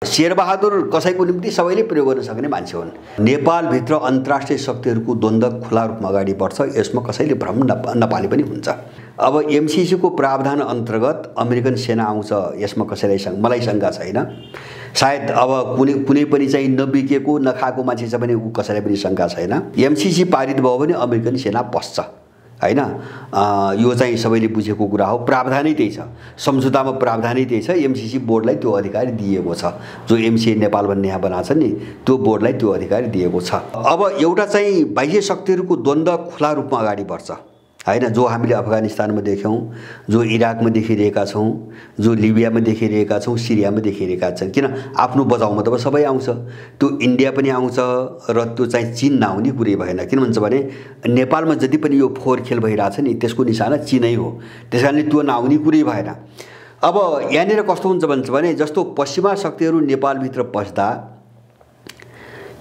शेरबहादुर कसैको निम्ति सबैले प्रयोग गर्न सक्ने मान्छे हुन्। नेपालभित्र अन्तर्राष्ट्रिय शक्तिहरूको द्वन्द्व खुला रूपमा अगाडि बढ्छ, यसमा कसैले भ्रम नपाले पनि हुन्छ। अब एमसीसीको प्रावधान अन्तर्गत अमेरिकन सेना आउँछ, यसमा कसैलाई मलाई शङ्का छैन। सायद अब कुनै पनि चाहिँ नबिकेको नखाएको मान्छे छ भने ऊ कसैलाई पनि शङ्का छैन। एमसीसी पारित भयो भने अमेरिकन सेना पस्छ, हैन? यो चाहिँ सबैले बुझेको कुरा हो। प्रावधानै त्यही छ, सम्झौतामा प्रावधानै त्यही छ। एमसीसी बोर्डलाई त्यो अधिकार दिएको छ, जो एमसीए नेपाल भन्ने यहाँ बनाएको छ नि, त्यो बोर्डलाई त्यो अधिकार दिएको छ। अब एउटा चाहिँ बाह्य शक्तिहरूको द्वन्द्व खुला रूपमा अगाडि बढ्छ, हैन? जो हामीले अफगानिस्तानमा देख्यौँ, जो इराकमा देखिरहेका छौँ, जो लिबियामा देखिरहेका छौँ, सिरियामा देखिरहेका छन्। किन आफ्नो बचाउमा त सबै आउँछ, त्यो इन्डिया पनि आउँछ र त्यो चाहिँ चीन नआउने कुरै भएन। किन भन्छ भने नेपालमा जति पनि यो फोहोर खेल भइरहेछ नि, त्यसको निशाना चीनै हो, त्यस कारणले त्यो नआउने कुरै भएन। अब यहाँनिर कस्तो हुन्छ भन्छ भने जस्तो पश्चिमा शक्तिहरू नेपालभित्र पस्दा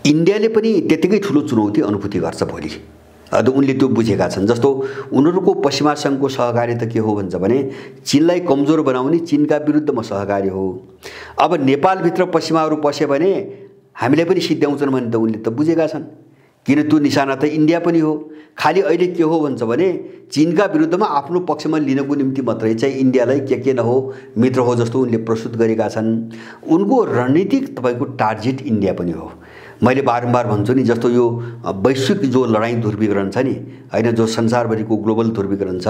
इन्डियाले पनि त्यतिकै ठुलो चुनौती अनुभूति गर्छ भोलि। उनले त्यो बुझेका छन्। जस्तो उनीहरूको पश्चिमा सङ्घको सहकार्य त के हो भन्छ भने चीनलाई कमजोर बनाउने, चीनका विरुद्धमा सहकार्य हो। अब नेपालभित्र पश्चिमाहरू पस्यो भने हामीलाई पनि सिद्ध्याउँछन् भने त उनले त बुझेका छन्, किन त्यो निशाना त इन्डिया पनि हो। खालि अहिले के हो भन्छ भने चीनका विरुद्धमा आफ्नो पक्षमा लिनको निम्ति मात्रै चाहिँ इन्डियालाई के नहो मित्र हो जस्तो उनले प्रस्तुत गरेका छन्। उनको रणनीतिक तपाईँको टार्गेट इन्डिया पनि हो। मैले बारम्बार भन्छु नि, जस्तो यो वैश्विक जो लडाईँ ध्रुवीकरण छ नि, हैन, जो संसारभरिको ग्लोबल ध्रुवीकरण छ,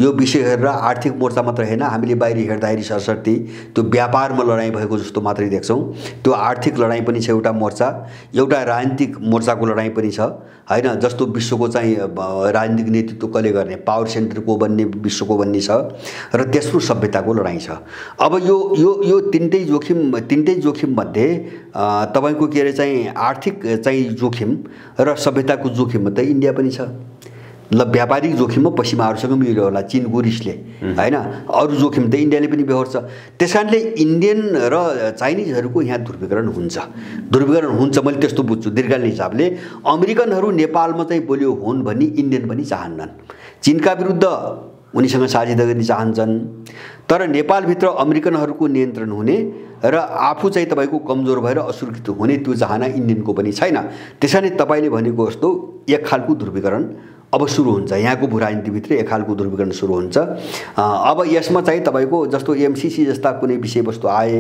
यो विषय हेरेर आर्थिक मोर्चा मात्र हैन, हामीले बाहिर हेर्दाखेरि सरसर्ती त्यो व्यापारमा लडाईँ भएको जस्तो मात्रै देख्छौँ। त्यो आर्थिक लडाईँ पनि छ एउटा मोर्चा, एउटा राजनीतिक मोर्चाको लडाईँ पनि छ, हैन? जस्तो विश्वको चाहिँ राजनीतिक नेतृत्व कसले गर्ने, पावर सेन्टरको बन्ने विश्वको बन्ने छ, र तेस्रो सभ्यताको लडाईँ छ। अब यो तीनटै जोखिम मध्ये तपाईको के अरे चाहिँ आर्थिक चाहिँ जोखिम र सभ्यताको जोखिममा त इन्डिया पनि छ। ल व्यापारिक जोखिममा पश्चिमाहरूसँग मिल्यो होला चीनको रिसले, हैन? अरू जोखिम त इन्डियाले पनि बेहोर्छ। त्यसकारणले इन्डियन र चाइनिजहरूको यहाँ ध्रुवीकरण हुन्छ, मैले त्यस्तो बुझ्छु दीर्घकालीन हिसाबले। अमेरिकनहरू नेपालमा चाहिँ बलियो हुन् भन्ने इन्डियन पनि चाहन्नन्। चीनका विरुद्ध उनीसँग साझेदारी गर्न चाहन्छन्, तर नेपालभित्र अमेरिकनहरूको नियन्त्रण हुने र आफू चाहिँ तपाईको कमजोर भएर असुरक्षित हुने त्यो चाहना इन्डियनको पनि छैन। त्यसैले तपाईले भनेको जस्तो एक खालको ध्रुवीकरण अब सुरु हुन्छ, यहाँको भूराजनीतिभित्र एक खालको ध्रुवीकरण सुरु हुन्छ। अब यसमा चाहिँ तपाईको जस्तो एमसीसी जस्ता कुनै विषयवस्तु आए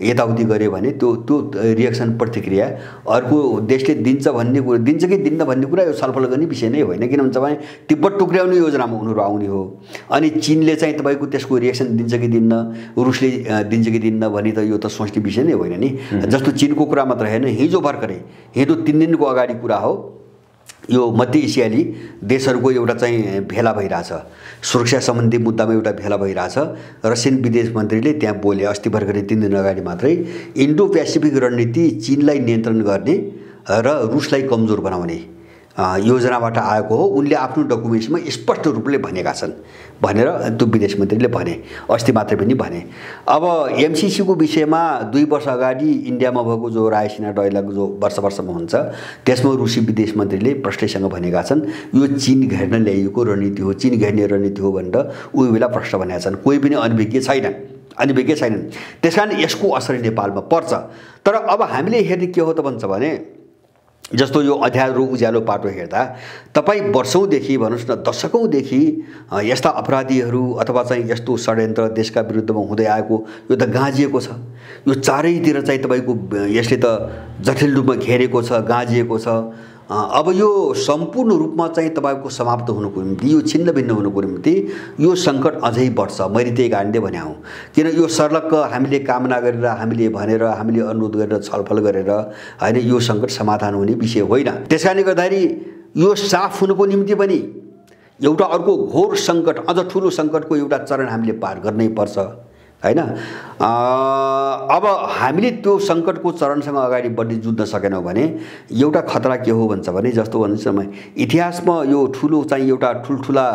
यताउति गरे भने त्यो रिएक्सन प्रतिक्रिया अर्को देशले दिन्छ कि दिन्न भन्ने कुरा यो छलफल गर्ने विषय नै होइन। किन भन्छ भने तिब्बत टुक्र्याउने योजनामा उनीहरू आउने हो, अनि चीनले चाहिँ तपाईको त्यसको रिएक्सन दिन्छ कि दिन्न, रुसले दिन्छ कि दिन्न भने त यो त सोच्ने विषय नै होइन नि। जस्तो चीनको कुरा मात्र होइन, हिजो 3 दिनको अगाडि कुरा हो, यो मध्य एसियाली देशहरूको एउटा चाहिँ भेला भइरहेछ, सुरक्षा सम्बन्धी मुद्दामा एउटा भेला भइरहेछ। रसियन विदेश मन्त्रीले त्यहाँ बोले अस्ति भर्खरै 3 दिन अगाडि मात्रै, इन्डो पेसिफिक रणनीति चीनलाई नियन्त्रण गर्ने र रुसलाई कमजोर बनाउने योजनाबाट आएको हो। उनले आफ्नो डकुमेन्ट्समा स्पष्ट रूपले भनेका छन् भनेर त्यो विदेश मन्त्रीले भने, अस्ति मात्रै पनि भने। अब एमसीसीको विषयमा 2 वर्ष अगाडि इन्डियामा भएको जो रायसीना डायलग जो वर्षमा हुन्छ, त्यसमा रुसी विदेश मन्त्रीले प्रष्टैसँग भनेका छन् यो चीन घेर्न ल्याइएको रणनीति हो, चीन घेर्ने रणनीति हो भनेर उही बेला प्रष्ट भनेका छन्। कोही पनि अनभिज्ञ छैनन्। त्यसकारण यसको असर नेपालमा पर्छ। तर अब हामीले हेर्ने के हो त भन्छ भने जस्तो यो अँध्यारो उज्यालो पाटो हेर्दा तपाईँ वर्षौँदेखि भन्नुहोस् न दशकौँदेखि यस्ता अपराधीहरू अथवा चाहिँ यस्तो षड्यन्त्र देशका विरुद्धमा हुँदै आएको यो त गाँजिएको छ। यो चारैतिर चाहिँ तपाईको यसले त जटिल रूपमा घेरेको छ, गाँजिएको छ। अब यो सम्पूर्ण रूपमा चाहिँ तपाईको समाप्त हुनुको निम्ति, यो छिन्न भिन्न हुनुको निम्ति यो सङ्कट अझै बढ्छ। मैले त्यही कारणले भने हौ, किन यो सर्लक्क हामीले कामना गरेर, हामीले भनेर, हामीले अनुरोध गरेर, छलफल गरेर हैन यो सङ्कट समाधान हुने विषय होइन। त्यसकारणले गर्दाखेरि यो साफ हुनुको निम्ति पनि एउटा अर्को घोर सङ्कट, अझ ठुलो सङ्कटको एउटा चरण हामीले पार गर्नै पर्छ, हैन? अब हामीले त्यो सङ्कटको चरणसँग अगाडि बढ्दै जुझ्न सकेनौँ भने एउटा खतरा के हो भन्छ भने जस्तो भन्नुहोस् न, इतिहासमा यो ठुलो चाहिँ एउटा ठुल्ठुला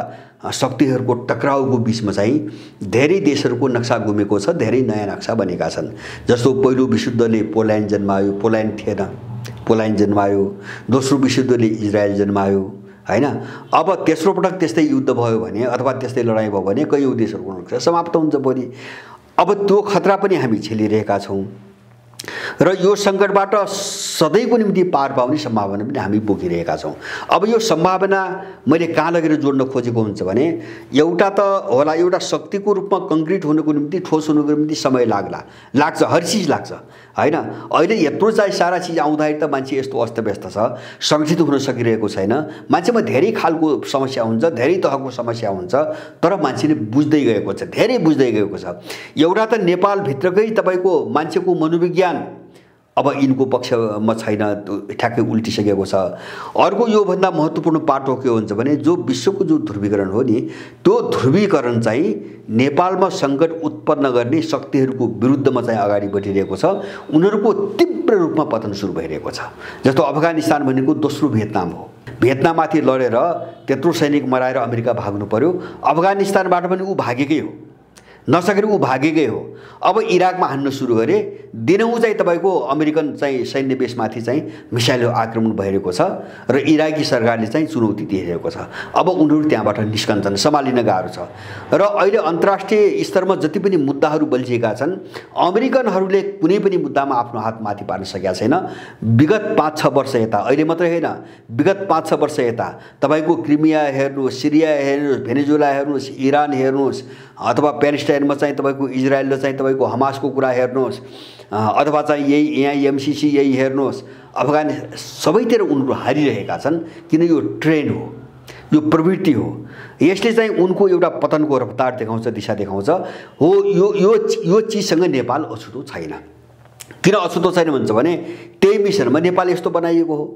शक्तिहरूको टक्राउको बिचमा चाहिँ धेरै देशहरूको नक्सा घुमेको छ, धेरै नयाँ नक्सा बनेका छन्। जस्तो पहिलो विश्वयुद्धले पोल्यान्ड जन्मायो, पोल्यान्ड थिएन, पोल्यान्ड जन्मायो। दोस्रो विश्वयुद्धले इजरायल जन्मायो, हैन? अब तेस्रो पटक त्यस्तै युद्ध भयो भने अथवा त्यस्तै लडाईँ भयो भने कयौँ देशहरूको नक्सा समाप्त हुन्छ भोलि। अब त्यो खतरा पनि हामी झेलिरहेका छौँ। र यो सङ्कटबाट सधैँको निम्ति पार पाउने सम्भावना पनि हामी बोकिरहेका छौँ। अब यो सम्भावना मैले कहाँ लगेर जोड्न खोजेको हुन्छ भने एउटा त होला एउटा शक्तिको रूपमा कङ्क्रिट हुनुको निम्ति ठोस हुनुको निम्ति समय लाग्छ, हर चिज लाग्छ हैन। अहिले यत्रो चाहिँ सारा चिज आउँदाखेरि त मान्छे यस्तो अस्तव्यस्त छ, सङ्गठित हुन सकिरहेको छैन। मान्छेमा धेरै खालको समस्या हुन्छ, धेरै तहको समस्या हुन्छ, तर मान्छेले बुझ्दै गएको छ, धेरै बुझ्दै गएको छ। एउटा त नेपालभित्रकै तपाईँको मान्छेको मनोविज्ञान अब यिनको पक्षमा छैन, ठ्याक्कै उल्टिसकेको छ। अर्को योभन्दा महत्त्वपूर्ण पाटो के हुन्छ भने जो विश्वको जो ध्रुवीकरण हो नि, त्यो ध्रुवीकरण चाहिँ नेपालमा सङ्कट उत्पन्न गर्ने शक्तिहरूको विरुद्धमा चाहिँ अगाडि बढिरहेको छ। उनीहरूको तीव्र रूपमा पतन सुरु भइरहेको छ। जस्तो अफगानिस्तान भनेको दोस्रो भियतनाम हो। भियतनाममाथि लडेर त्यत्रो सैनिक मराएर अमेरिका भाग्नु पर्यो। अफगानिस्तानबाट पनि ऊ भागेकै हो, नसकेर ऊ भागेकै हो। अब इराकमा हान्न सुरु गरे, दिनहुँ चाहिँ तपाईँको अमेरिकन चाहिँ सैन्य बेसमाथि चाहिँ मिसाइल आक्रमण भइरहेको छ र इराकी सरकारले चाहिँ चुनौती दिइरहेको छ। अब उनीहरू त्यहाँबाट निस्कन्छन्, सम्हालिन गाह्रो छ। र अहिले अन्तर्राष्ट्रिय स्तरमा जति पनि मुद्दाहरू बल्झिएका छन्, अमेरिकनहरूले कुनै पनि मुद्दामा आफ्नो हात माथि पार्न सकेका छैन। विगत 5-6 वर्ष यता, अहिले मात्रै होइन, विगत 5-6 वर्ष यता तपाईँको क्रिमिया हेर्नुहोस्, सिरिया हेर्नुहोस्, भेनेजुला हेर्नुहोस्, इरान हेर्नुहोस्, अथवा प्यालेस्टाइनमा चाहिँ तपाईँको इजरायल र चाहिँ तपाईँको हमासको कुरा हेर्नुहोस्, अथवा चाहिँ यही यहाँ एमसिसी यही हेर्नुहोस्, अफगानिस्तान सबैतिर उनीहरू हारिरहेका छन्। किन यो ट्रेन्ड हो, यो प्रवृत्ति हो। यसले चाहिँ उनको एउटा पतनको रफ्तार देखाउँछ, दिशा देखाउँछ हो। यो चिजसँग नेपाल अछुतो छैन। किन अछुतो छैन भन्छ भने त्यही मिसनमा नेपाल यस्तो बनाइएको हो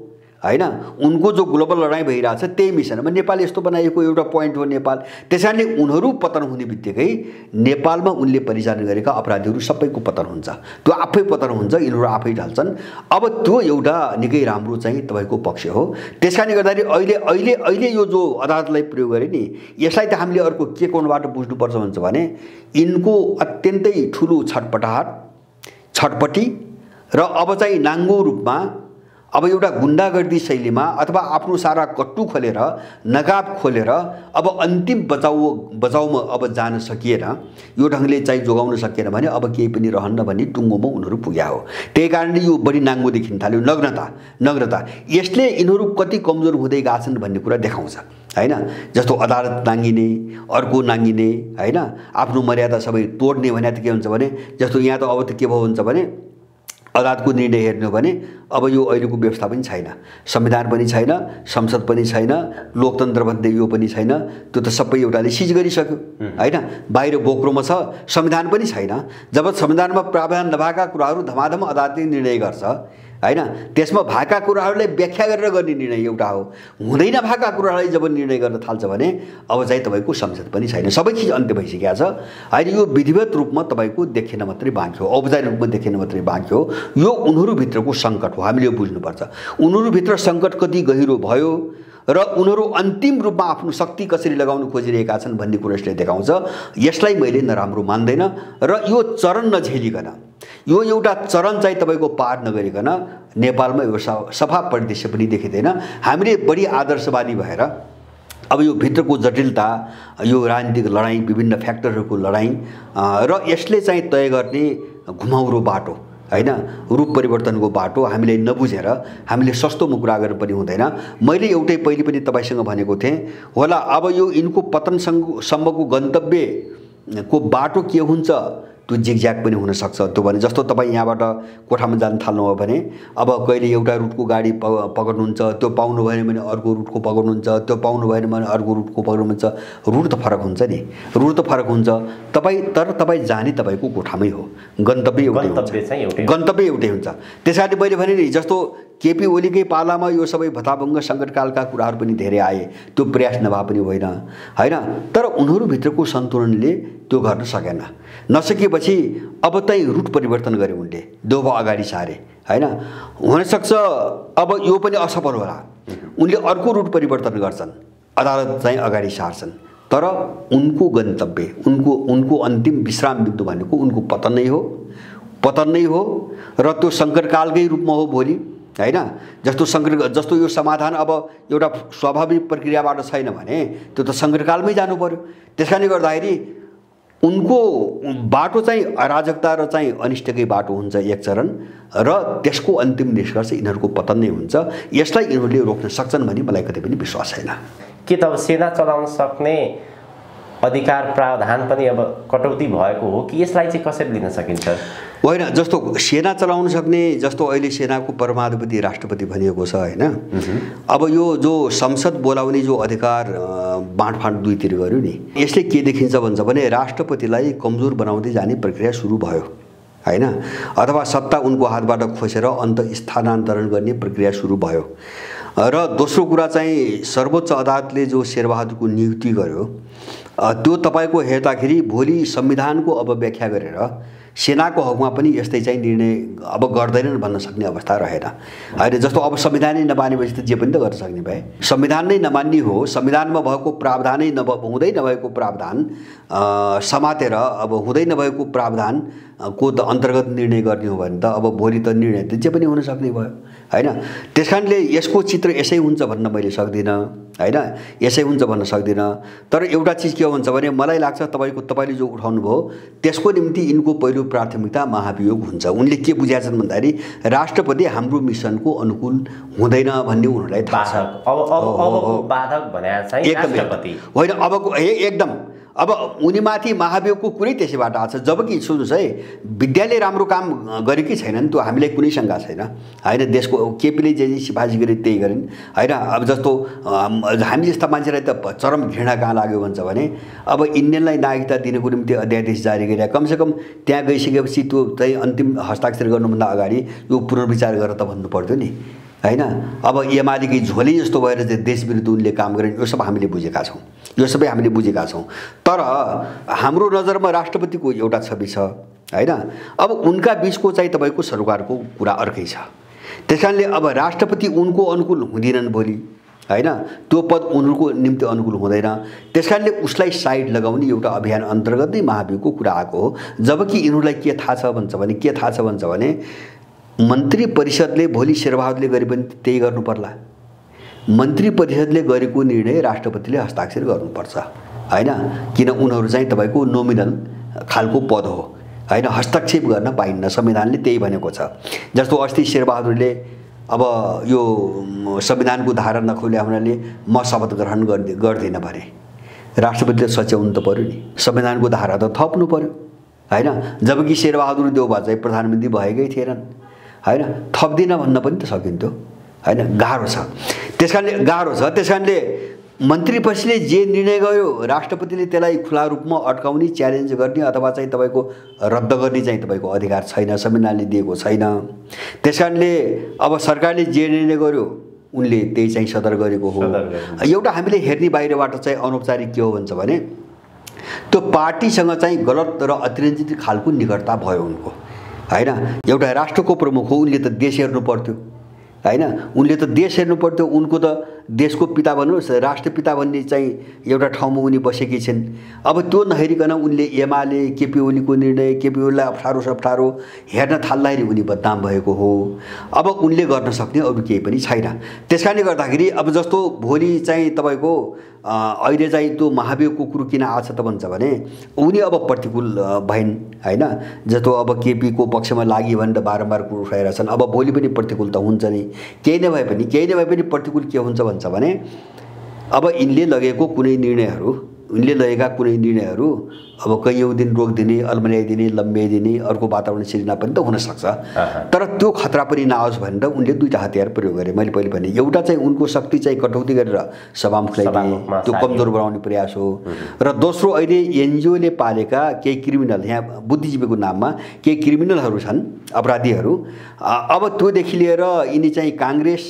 हैन। उनको जो ग्लोबल लडाइँ भइरहेछ त्यही मिसनमा नेपाल यस्तो बनाइएको एउटा पोइन्ट हो नेपाल। त्यसैले उनीहरू पतन हुने बित्तिकै नेपालमा उनले परिचालन गरेका अपराधीहरू सबैको पतन हुन्छ, त्यो आफै पतन हुन्छ, यिनीहरू आफै ढल्छन्। अब त्यो एउटा निकै राम्रो चाहिँ तपाईँको पक्ष हो। त्यसकारणले गर्दाखेरि अहिले यो जो अदालतलाई प्रयोग गरे नि, यसलाई त हामीले अर्को के कोणबाट बुझ्नुपर्छ भन्छ भने यिनको अत्यन्तै ठुलो छटपटी र अब चाहिँ नाङ्गो रूपमा अब एउटा गुन्डागर्दी शैलीमा अथवा आफ्नो सारा कट्टु खोलेर नकाब खोलेर अब अन्तिम बचाउमा अब जान सकिएन, यो ढङ्गले चाहिँ जोगाउन सकिएन भने अब केही पनि रहन्न भन्ने टुङ्गोमा उनीहरू पुग्या हो। त्यही कारणले यो बढी नाङ्गो देखिन थाल्यो, नग्नता। यसले यिनीहरू कति कमजोर हुँदै गएछन् भन्ने कुरा देखाउँछ हैन। जस्तो अदालत नाङ्गिने, अर्को नाङ्गिने हैन, आफ्नो मर्यादा सबै तोड्ने भने त के हुन्छ भने जस्तो यहाँ त अब त के भयो हुन्छ भने अदालतको निर्णय हेर्नु भने अब यो अहिलेको व्यवस्था पनि छैन, संविधान पनि छैन, संसद पनि छैन, लोकतन्त्र भन्दै यो पनि छैन। त्यो त सबै एउटाले सिज गरिसक्यो हैन। बाहिर बोक्रोमा छ, संविधान पनि छैन। जब संविधानमा प्रावधान नभएका कुराहरू धमाधम अदालतले निर्णय गर्छ हैन, त्यसमा भएका कुराहरूलाई व्याख्या गरेर गर्ने निर्णय एउटा हो। हुँदैन भएका कुराहरूलाई जब निर्णय गर्न थाल्छ भने अब चाहिँ तपाईँको संसद पनि छैन, सबै चिज अन्त्य भइसकेको छ। अहिले यो विधिवत रूपमा तपाईँको देखेन मात्रै बाँकी हो, औपचारिक रूपमा देखेन मात्रै बाँकी हो। यो उनीहरूभित्रको सङ्कट हो, हामीले यो बुझ्नुपर्छ। उनीहरूभित्र सङ्कट कति गहिरो भयो र उनीहरू अन्तिम रूपमा आफ्नो शक्ति कसरी लगाउन खोजिरहेका छन् भन्ने कुरा यसले देखाउँछ। यसलाई मैले नराम्रो मान्दैन र यो चरण नझेलिकन, यो एउटा चरण चाहिँ तपाईँको पार नगरिकन नेपालमा यो सफा परिदृश्य पनि देखिँदैन। हामीले बढी आदर्शवादी भएर अब यो भित्रको जटिलता, यो राजनीतिक लडाइँ, विभिन्न फ्याक्टरहरूको लडाइँ र यसले चाहिँ तय गर्ने घुमाउरो बाटो हैन, रूप परिवर्तनको बाटो हामीले नबुझेर हामीले सस्तोमा कुरा गर्नु पनि हुँदैन। मैले एउटै पहिले पनि तपाईँसँग भनेको थिएँ होला, अब यो यिनको पतनसम्मको गन्तव्यको बाटो के हुन्छ त्यो जिगज्याग पनि हुनसक्छ। त्यो भने जस्तो तपाईँ यहाँबाट कोठामा जान थाल्नुभयो भने अब कहिले एउटा रुटको गाडी पक्ड्नुहुन्छ, त्यो पाउनु भएन भने अर्को रुटको पक्ड्नुहुन्छ, त्यो पाउनु भएन भने अर्को रुटको पक्ड्नुहुन्छ। रुट त फरक हुन्छ नि, रुट त फरक हुन्छ तर तपाईँ जाने तपाईँको कोठामै हो, गन्तव्य एउटै हुन्छ। त्यसैले मैले भने नि जस्तो केपी ओलीकै पालामा यो सबै भताभङ्ग सङ्कटकालका कुराहरू पनि धेरै आए, त्यो प्रयास नभए पनि होइन हैन। तर उनीहरूभित्रको सन्तुलनले त्यो गर्न सकेन। नसकेपछि अब चाहिँ रुट परिवर्तन गरे उनले, दोभो अगाडि सारे हैन। हुनसक्छ अब यो पनि असफल होला, उनले अर्को रुट परिवर्तन गर्छन्, अदालत चाहिँ अगाडि सार्छन्। तर उनको गन्तव्य, उनको अन्तिम विश्राम बिन्दु भनेको उनको पतन नै हो र त्यो सङ्कटकालकै रूपमा हो भोलि हैन। जस्तो यो समाधान अब एउटा स्वाभाविक प्रक्रियाबाट छैन भने त्यो त सङ्कटकालमै जानु पर्यो। त्यसकारणले गर्दाखेरि उनको बाटो चाहिँ अराजकता र चाहिँ अनिष्टकै बाटो हुन्छ एक चरण, र त्यसको अन्तिम निष्कर्ष यिनीहरूको पतन नै हुन्छ। यसलाई यिनीहरूले रोक्न सक्छन् भन्ने मलाई कतै पनि विश्वास छैन। के तब सेना चलाउन सक्ने अधिकार प्रावधान पनि अब कटौती भएको हो कि यसलाई चाहिँ कसरी लिन सकिन्छ? होइन, जस्तो सेना चलाउन सक्ने, जस्तो अहिले सेनाको परमाधिपति राष्ट्रपति भनिएको छ होइन। अब यो जो संसद बोलाउने जो अधिकार बाँडफाँड दुईतिर गर्यो नि, यसले के देखिन्छ भन्छ भने राष्ट्रपतिलाई कमजोर बनाउँदै जाने प्रक्रिया सुरु भयो होइन, अथवा सत्ता उनको हातबाट खोसेर अन्त स्थानान्तरण गर्ने प्रक्रिया सुरु भयो। र दोस्रो कुरा चाहिँ सर्वोच्च अदालतले जो शेरबहादुरको नियुक्ति गर्यो त्यो तपाईको हेर्दाखेरि भोलि संविधानको अब व्याख्या गरेर सेनाको हकमा पनि यस्तै चाहिँ निर्णय अब गर्दैनन् भन्न सक्ने अवस्था रहेन हैन। जस्तो अब संविधानै नमानेपछि त जे पनि त गर्न सक्ने भए, संविधान नै नमान्ने हो, संविधानमा भएको प्रावधानै हुँदै नभएको प्रावधान समातेर अब हुँदै नभएको प्रावधान को त अन्तर्गत निर्णय गर्ने हो भने त अब भोलि त निर्णय त जे पनि हुन सक्ने भयो हैन। त्यसकारणले यसको चित्र यसै हुन्छ भन्न मैले सक्दिनँ हैन, यसै हुन्छ भन्न सक्दिनँ। तर एउटा चीज के हुन्छ भने मलाई लाग्छ तपाईले जो उठाउनु भयो त्यसको निम्ति यिनको पहिलो प्राथमिकता महाभियोग हुन्छ। उनले के बुझाएछन् भन्दाखेरि राष्ट्रपति हाम्रो मिसनको अनुकूल हुँदैन भन्ने उनीहरूलाई थाहा छ। अब बाधक भने चाहिँ राष्ट्रपति होइन, अबको एकदम अब उनीमाथि महाभियोगको कुरै त्यसैबाट आछ। जबकि सुन्नुहोस् है, विद्यालय राम्रो काम गरेकै छैनन्, त्यो हामीलाई कुनै शङ्का छैन हैन। देशको केपीले जे सिफारिस गरे त्यही गरिन् हैन। अब जस्तो हामी जस्ता मान्छेलाई त चरम घृणा कहाँ लाग्यो भन्छ भने अब इन्डियनलाई नागरिकता दिनको निम्ति अध्यादेश जारी गरे, कमसेकम त्यहाँ गइसकेपछि त्यो चाहिँ अन्तिम हस्ताक्षर गर्नुभन्दा अगाडि यो पुनर्विचार गरेर त भन्नु पर्यो नि हैन। अब एमालेकै झोली जस्तो भएर चाहिँ देशविरुद्ध उनले काम गरेन्, यो सब हामीले बुझेका छौँ, यो सबै हामीले बुझेका छौँ। तर हाम्रो नजरमा राष्ट्रपतिको एउटा छवि छ हैन। अब उनका बीचको चाहिँ तपाईको सरकारको कुरा अर्कै छ। त्यसकारणले अब राष्ट्रपति उनको अनुकूल हुँदिनन् भोलि हैन, त्यो पद उनीहरूको निम्ति अनुकूल हुँदैन। त्यसकारणले उसलाई साइड लगाउने एउटा अभियान अन्तर्गत नै महाभियोगको कुरा आएको हो। जबकि यिनीहरूलाई के थाहा छ भन्छ भने मन्त्री परिषदले भोलि शेरबहादुरले गरे पनि त्यही गर्नु पर्ला। मन्त्री परिषदले गरेको निर्णय राष्ट्रपतिले हस्ताक्षर गर्नुपर्छ हैन, किन उनीहरू चाहिँ तपाईको नोमिनल खालको पद हो हैन, हस्तक्षेप गर्न पाइन्न, संविधानले त्यही भनेको छ। जस्तो अस्ति शेरबहादुरले अब यो संविधानको धारा नखोले हुनाले म शपथ ग्रहण गर्दिन भने राष्ट्रपतिले सच्याउनु त पर्यो नि, संविधानको धारा त थप्नु पर्यो हैन। जबकि शेरबहादुर देउबा चाहिँ प्रधानमन्त्री भएकै थिएनन् हैन, थप्दिन भन्न पनि त सकिन्थ्यो हैन। गाह्रो छ, त्यसकारणले मन्त्री परिषदले जे निर्णय गर्यो राष्ट्रपतिले त्यसलाई खुला रूपमा अड्काउने, च्यालेन्ज गर्ने अथवा चाहिँ तपाईको रद्द गर्ने चाहिँ तपाईको अधिकार छैन, संविधानले दिएको छैन। त्यसकारणले अब सरकारले जे निर्णय गर्यो उनले त्यही चाहिँ सदर गरेको हो। एउटा हामीले हेर्ने बाहिरबाट चाहिँ अनौपचारिक के हो भन्छ भने त्यो पार्टीसँग चाहिँ गलत र अतिरञ्जित खालको निकटता भयो उनको हैन। एउटा राष्ट्रको प्रमुख हो, उनले त देश हेर्नु पर्थ्यो हैन, उनले त देश हेर्नु पर्थ्यो। उनको त देशको पिता भन्नुहोस्, राष्ट्रपिता भन्ने चाहिँ एउटा ठाउँमा उनी बसेकी छिन्। अब त्यो नहेरिकन उनले एमाले केपी ओलीको निर्णय, केपी ओलीलाई अप्ठ्यारो हेर्न थाल्दाखेरि उनी बदनाम भएको हो। अब उनले गर्न सक्ने अरू केही पनि छैन। त्यसकारणले गर्दाखेरि अब जस्तो भोलि चाहिँ तपाईको अहिले चाहिँ त्यो महाभियोगको कुरो किन आछ त भन्छ भने उनी अब प्रतिकूल भइन् हैन। जस्तो अब केपीको पक्षमा लागि भनेर बारम्बार कुरो उठाइरहेछन्, अब भोलि पनि प्रतिकूल त हुन्छ नि। केही नभए पनि प्रतिकूल के हुन्छ भन्छ भने अब यिनले लगेका कुनै निर्णयहरू अब कैयौँ दिन रोकिदिने, अल्मल्याइदिने, लम्ब्याइदिने, अर्को वातावरण सिर्जना पनि त हुनसक्छ। तर त्यो खतरा पनि नआओस् भनेर उनले दुईटा हतियार प्रयोग गरे। मैले पहिले भने एउटा चाहिँ उनको शक्ति चाहिँ कटौती गरेर सभामुखलाई त्यो कमजोर बनाउने प्रयास हो, र दोस्रो अहिले एनजिओले पालेका केही क्रिमिनल, यहाँ बुद्धिजीवीको नाममा केही क्रिमिनलहरू छन्, अपराधीहरू। अब त्योदेखि लिएर यिनी चाहिँ काङ्ग्रेस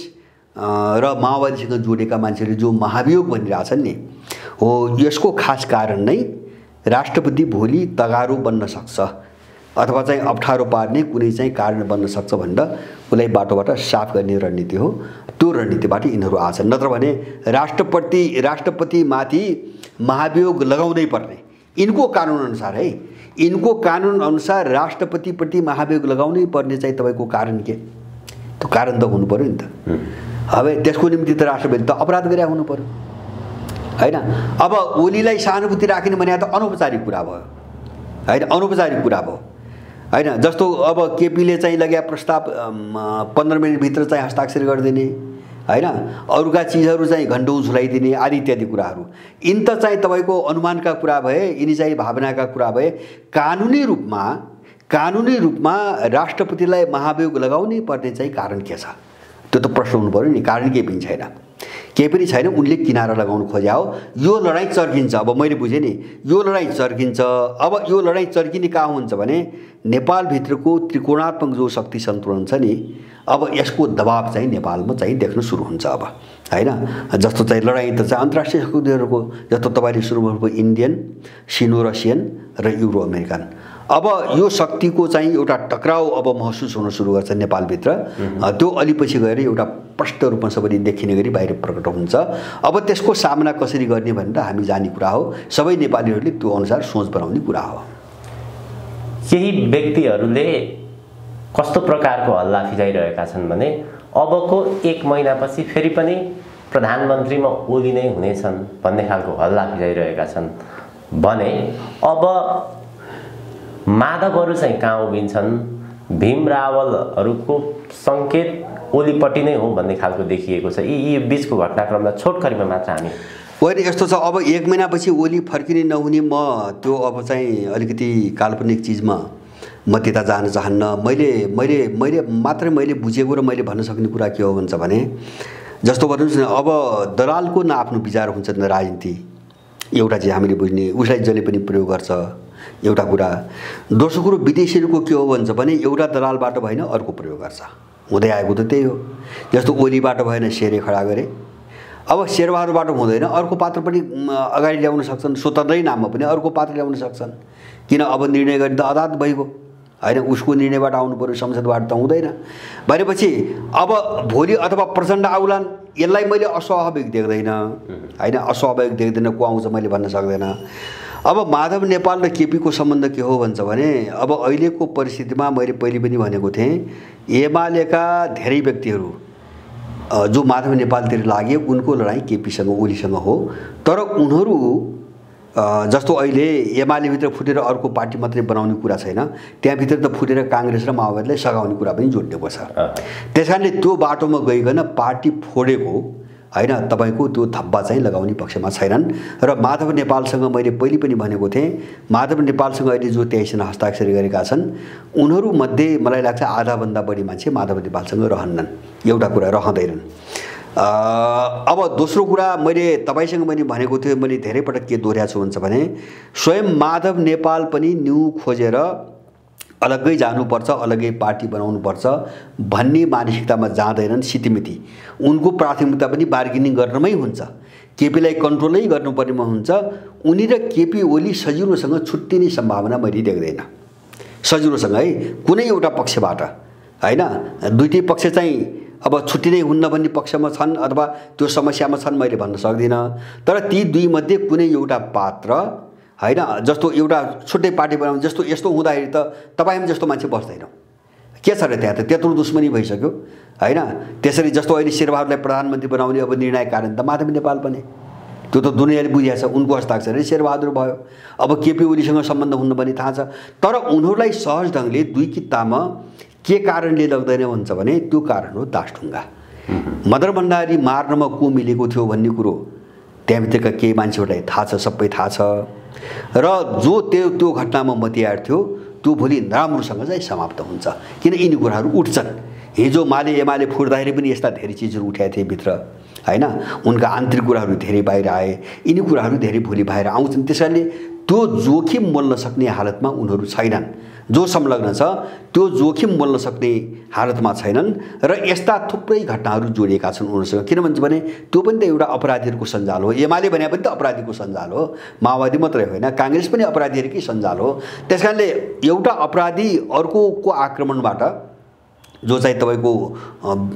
र माओवादीसँग जोडेका मान्छेले जो महाभियोग भनिरहेछन् नि हो, यसको खास कारण नै राष्ट्रपति भोलि तगारो बन्न सक्छ अथवा चाहिँ अप्ठ्यारो पार्ने कुनै चाहिँ कारण बन्न सक्छ भनेर उसलाई बाटोबाट साफ गर्ने रणनीति हो। त्यो रणनीतिबाट यिनीहरू आछन्। नत्र भने राष्ट्रपतिमाथि महाभियोग लगाउनै पर्ने यिनको कानुनअनुसार है, यिनको कानुनअनुसार राष्ट्रपतिप्रति महाभियोग लगाउनै पर्ने चाहिँ तपाईँको कारण के? त्यो कारण त हुनु पर्यो नि त। अब त्यसको निम्ति त राष्ट्रपति त अपराध गरे हुनु पर्यो हैन। अब ओलीलाई सहानुभूति राख्ने भने त अनौपचारिक कुरा भयो होइन, अनौपचारिक कुरा भयो होइन। जस्तो अब केपीले चाहिँ लग्या प्रस्ताव 15 मिनटभित्र चाहिँ हस्ताक्षर गरिदिने होइन, अरूका चिजहरू चाहिँ घन्टौँ झुलाइदिने आदि इत्यादि कुराहरू, यिन त चाहिँ तपाईँको अनुमानका कुरा भए, यिनी चाहिँ भावनाका कुरा भए। कानुनी रूपमा राष्ट्रपतिलाई महाभियोग लगाउनै पर्ने चाहिँ कारण के छ, त्यो त प्रश्न हुनु पऱ्यो नि। कारण केही पनि छैन, केही पनि छैन। उनले किनारा लगाउनु खोज्या हो। यो लडाइँ चर्किन्छ। अब मैले बुझेँ नि, यो लडाइँ चर्किन्छ। अब यो लडाइँ चर्किने कहाँ हुन्छ भने नेपालभित्रको त्रिकोणात्मक जो शक्ति सन्तुलन छ नि, अब यसको दबाव चाहिँ नेपालमा चाहिँ देख्न सुरु हुन्छ अब होइन। जस्तो चाहिँ लडाइँ त चाहिँ अन्तर्राष्ट्रिय शक्तिहरूको, जस्तो तपाईँले सुरुमा भएको इन्डियन, सिनो रसियन र युरो अमेरिकन, अब यो शक्तिको चाहिँ एउटा टक्राउ अब महसुस हुन सुरु गर्छ नेपालभित्र। त्यो अलिपछि गएर एउटा प्रष्ट रूपमा सबैले देखिने गरी बाहिर प्रकट हुन्छ। अब त्यसको सामना कसरी गर्ने भनेर हामी जाने कुरा हो। सबै नेपालीहरूले त्यो अनुसार सोच बनाउने कुरा हो। केही व्यक्तिहरूले कस्तो प्रकारको हल्ला फिजाइरहेका छन् भने अबको 1 महिनापछि फेरि पनि प्रधानमन्त्रीमा ओली नै हुनेछन् भन्ने खालको हल्ला फिजाइरहेका छन् भने अब माधवहरू चाहिँ कहाँ उभिन्छन्? भीम रावलहरूको सङ्केत ओलीपट्टि नै हो भन्ने खालको देखिएको छ। यी बीचको घटनाक्रमलाई छोटकरीमा मात्र हामी होइन, यस्तो छ। अब 1 महिनापछि ओली फर्किने नहुने, म त्यो अब चाहिँ अलिकति काल्पनिक चिजमा म त्यता जान चाहन्न। मैले बुझेको र मैले भन्न सक्ने कुरा के हो भन्छ भने, जस्तो भन्नुहोस् न, अब दलालको न आफ्नो विचार हुन्छ न राजनीति, एउटा चाहिँ हामीले बुझ्ने, उसलाई जसले पनि प्रयोग गर्छ एउटा कुरा। दोस्रो कुरो विदेशीहरूको के हो भन्छ भने एउटा दलालबाट भएन अर्को प्रयोग गर्छ, हुँदै आएको त त्यही हो। जस्तो ओलीबाट भएन शेरे खडा गरे, अब शेरबहादुरबाट हुँदैन अर्को पात्र पनि अगाडि ल्याउन सक्छन्, स्वतन्त्रै नाममा पनि अर्को पात्र ल्याउन सक्छन्। किन अब निर्णय गर्ने त अदालत भइगयो होइन, उसको निर्णयबाट आउनु पर्यो, संसदबाट त हुँदैन। भनेपछि अब भोलि अथवा प्रचण्ड आउलान्, यसलाई मैले अस्वाभाविक देख्दैन होइन, अस्वाभाविक देख्दैन। को आउँछ मैले भन्न सक्दैन। अब माधव नेपाल र केपीको सम्बन्ध के हो भन्छ भने, अब अहिलेको परिस्थितिमा मैले पहिले पनि भनेको थिएँ, एमालेका धेरै व्यक्तिहरू जो माधव नेपालतिर लागे उनको लडाइँ केपीसँग ओलीसँग हो। तर उनीहरू जस्तो अहिले एमालेभित्र फुटेर अर्को पार्टी मात्रै बनाउने कुरा छैन, त्यहाँभित्र त फुटेर काङ्ग्रेस र माओवादीलाई सघाउने कुरा पनि जोडिएको छ। त्यस कारणले त्यो बाटोमा गइकन पार्टी फोडेको होइन, तपाईँको त्यो धब्बा चाहिँ लगाउने पक्षमा छैनन्। र माधव नेपालसँग मैले पहिले पनि भनेको थिएँ, माधव नेपालसँग अहिले जो 23 जना हस्ताक्षर गरेका छन् उनीहरूमध्ये मलाई लाग्छ आधाभन्दा बढी मान्छे माधव नेपालसँग रहन्नन्, एउटा कुरा रहँदैनन्। अब दोस्रो कुरा मैले तपाईँसँग मैले भनेको थिएँ, मैले धेरै पटक के दोहोऱ्याएको छु भन्छ भने, स्वयं माधव नेपाल पनि न्यू खोजेर अलग्गै जानुपर्छ, अलग्गै पार्टी बनाउनुपर्छ भन्ने मानसिकतामा जाँदैनन् सितिमिति। उनको प्राथमिकता पनि बार्गेनिङ गर्नमै हुन्छ, केपीलाई कन्ट्रोलै गर्नुपर्नेमा हुन्छ। उनी र केपी ओली सजिलोसँग छुट्टिने सम्भावना मैले देख्दैन, सजिलोसँग है, कुनै एउटा पक्षबाट होइन। दुईटै पक्ष चाहिँ अब छुट्टिनै हुन्न भन्ने पक्षमा छन् अथवा त्यो समस्यामा छन् मैले भन्न सक्दिनँ। तर ती दुई मध्ये कुनै एउटा पात्र होइन, जस्तो एउटा छुट्टै पार्टी बनाउनु, जस्तो यस्तो हुँदाखेरि त तपाईँ जस्तो मान्छे बस्दैन, के छ र त्यहाँ त त्यत्रो दुश्मनी भइसक्यो होइन। त्यसरी जस्तो अहिले शेरबहादुरलाई प्रधानमन्त्री बनाउने अब निर्णायक कारण त माधव नेपाल पनि, त्यो त दुनियाँले बुझिया छ, उनको हस्ताक्षर शेरबहादुर भयो। अब केपी ओलीसँग सम्बन्ध हुनु पनि थाहा छ। तर उनीहरूलाई सहज ढङ्गले दुई कित्तामा के कारणले लाग्दैन भन्छ भने, त्यो कारण हो दासढुङ्गा। मदन भण्डारी मार्नमा को मिलेको थियो भन्ने कुरो त्यहाँभित्रका केही मान्छेहरूलाई थाहा छ, सबै थाहा छ। र जो त्यो घटनामा मतियार थियो त्यो भोलि नराम्रोसँग चाहिँ समाप्त हुन्छ, किन यिनी कुराहरू उठ्छन्। हिजो एमाले फुट्दाखेरि पनि यस्ता धेरै चिजहरू उठाएको थिए भित्र होइन, उनका आन्तरिक कुराहरू धेरै बाहिर आए, यिनी कुराहरू धेरै भोलि बाहिर आउँछन्। त्यसैले त्यो जोखिम मोल्न सक्ने हालतमा उनीहरू छैनन्। जो संलग्न छ त्यो जोखिम मोल्न सक्ने हालतमा छैनन्। र यस्ता थुप्रै घटनाहरू जोडिएका छन् उनीहरूसँग। किन भन्छ भने त्यो पनि त एउटा अपराधीहरूको सञ्जाल हो। एमाले भने पनि त अपराधीको सञ्जाल हो, माओवादी मात्रै होइन, काङ्ग्रेस पनि अपराधीहरूकै सञ्जाल हो। त्यस कारणले एउटा अपराधी अर्कोको आक्रमणबाट जो चाहिँ तपाईँको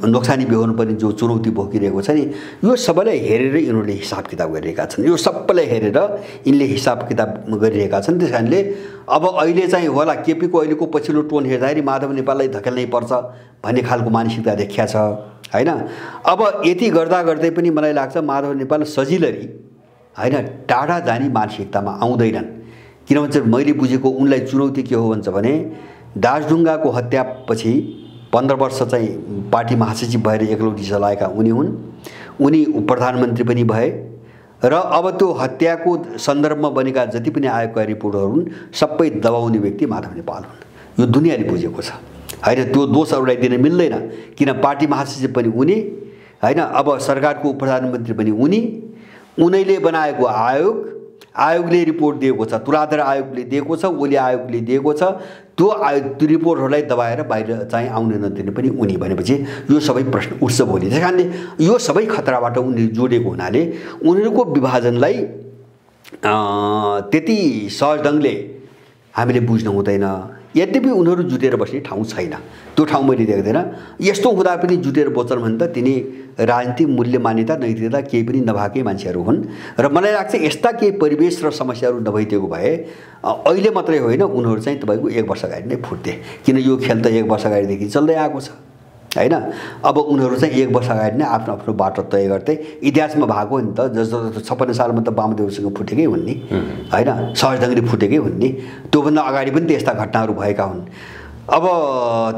नोक्सानी बेहोर्नुपर्ने जो चुनौती भोगिरहेको छ नि, यो सबैलाई हेरेर यिनीहरूले हिसाब किताब गरिरहेका छन्। यो सबैलाई हेरेर यिनले हिसाब किताब गरिरहेका छन्। त्यस कारणले अब अहिले चाहिँ होला केपीको अहिलेको पछिल्लो टोन हेर्दाखेरि माधव नेपाललाई धकेल्नै पर्छ भन्ने खालको मानसिकता देखिया छ होइन। अब यति गर्दा गर्दै पनि मलाई लाग्छ माधव नेपाल सजिलरी होइन टाढा जाने मानसिकतामा आउँदैनन्। किनभने चाहिँ मैले बुझेको उनलाई चुनौती के हो भन्छ भने दासढुङ्गाको हत्यापछि 15 वर्ष चाहिँ पार्टी महासचिव भएर एकलौटी चलाएका उनी हुन्। उनी प्रधानमन्त्री पनि भए र अब त्यो हत्याको सन्दर्भमा बनेका जति पनि आएका रिपोर्टहरू हुन् सबै दबाउने व्यक्ति माधव नेपाल हुन्। यो दुनियाँले बुझेको छ हैन। त्यो दोष अरूलाई दिन मिल्दैन, किन पार्टी महासचिव पनि उनी हैन, अब सरकारको प्रधानमन्त्री पनि उनैले बनाएको आयोगले रिपोर्ट दिएको छ, तुलाधर आयोगले दिएको छ, ओली आयोगले दिएको छ। त्यो रिपोर्टहरूलाई दबाएर बाहिर चाहिँ आउन नदिने पनि उनी भनेपछि यो सबै प्रश्न उठ्छ भोलि। त्यस कारणले यो सबै खतराबाट उनीहरू जोडेको हुनाले उनीहरूको विभाजनलाई त्यति सहज ढङ्गले हामीले बुझ्नु हुँदैन। यद्यपि उनीहरू जुटेर बस्ने ठाउँ छैन, त्यो ठाउँ मैले देख्दैन। यस्तो हुँदा पनि जुटेर बस्छन् भने त तिनी राजनीतिक मूल्य मान्यता नैतिकता केही पनि नभएकै मान्छेहरू हुन्। र मलाई लाग्छ यस्ता केही परिवेश र समस्याहरू नभइदिएको भए अहिले मात्रै होइन, उनीहरू चाहिँ तपाईँको 1 वर्ष अगाडि नै फुट्थे। किन यो खेल त 1 वर्ष अगाडिदेखि चल्दै आएको छ हैन। अब उनीहरू चाहिँ 1 वर्ष अगाडि नै आफ्नो आफ्नो बाटो तय गर्दै इतिहासमा भएको नि त। जस्तो 56 सालमा त वामदेवसँग फुटेकै हुन् नि हैन, सहज ढङ्गले फुटेकै हुन् नि। त्योभन्दा अगाडि पनि त यस्ता घटनाहरू भएका हुन्। अब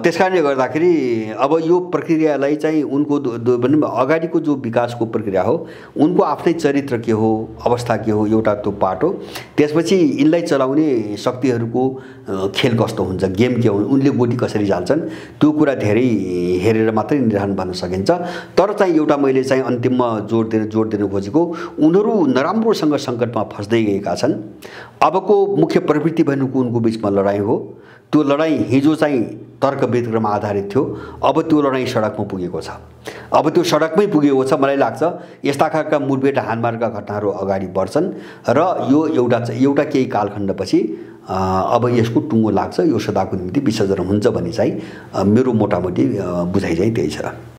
त्यसकारणले गर्दाखेरि अब यो प्रक्रियालाई चाहिँ उनको अगाडिको जो विकासको प्रक्रिया हो, उनको आफ्नै चरित्र के हो, अवस्था के हो, एउटा त्यो पाटो। त्यसपछि यिनलाई चलाउने शक्तिहरूको खेल कस्तो हुन्छ, गेम के हो, उनले गोटी कसरी जान्छन्, त्यो कुरा धेरै हेरेर मात्रै निर्धारण गर्न सकिन्छ। तर चाहिँ एउटा मैले चाहिँ अन्तिममा जोड दिन खोजेको, उनीहरू नराम्रोसँग सङ्कटमा फस्दै गएका छन्। अबको मुख्य प्रवृत्ति भनेको उनको बिचमा लडाइँ हो। त्यो लडाइँ हिजो चाहिँ तर्क वितर्कमा आधारित थियो, अब त्यो लडाइँ सडकमा पुगेको छ। अब त्यो सडकमै पुगेको छ। मलाई लाग्छ यस्ता खालका मुठभेड हानमारका घटनाहरू अगाडि बढ्छन् र यो एउटा केही कालखण्डपछि अब यसको टुङ्गो लाग्छ, यो सदाको निम्ति विसर्जन हुन्छ भन्ने चाहिँ मेरो मोटामोटी बुझाइ चाहिँ त्यही छ।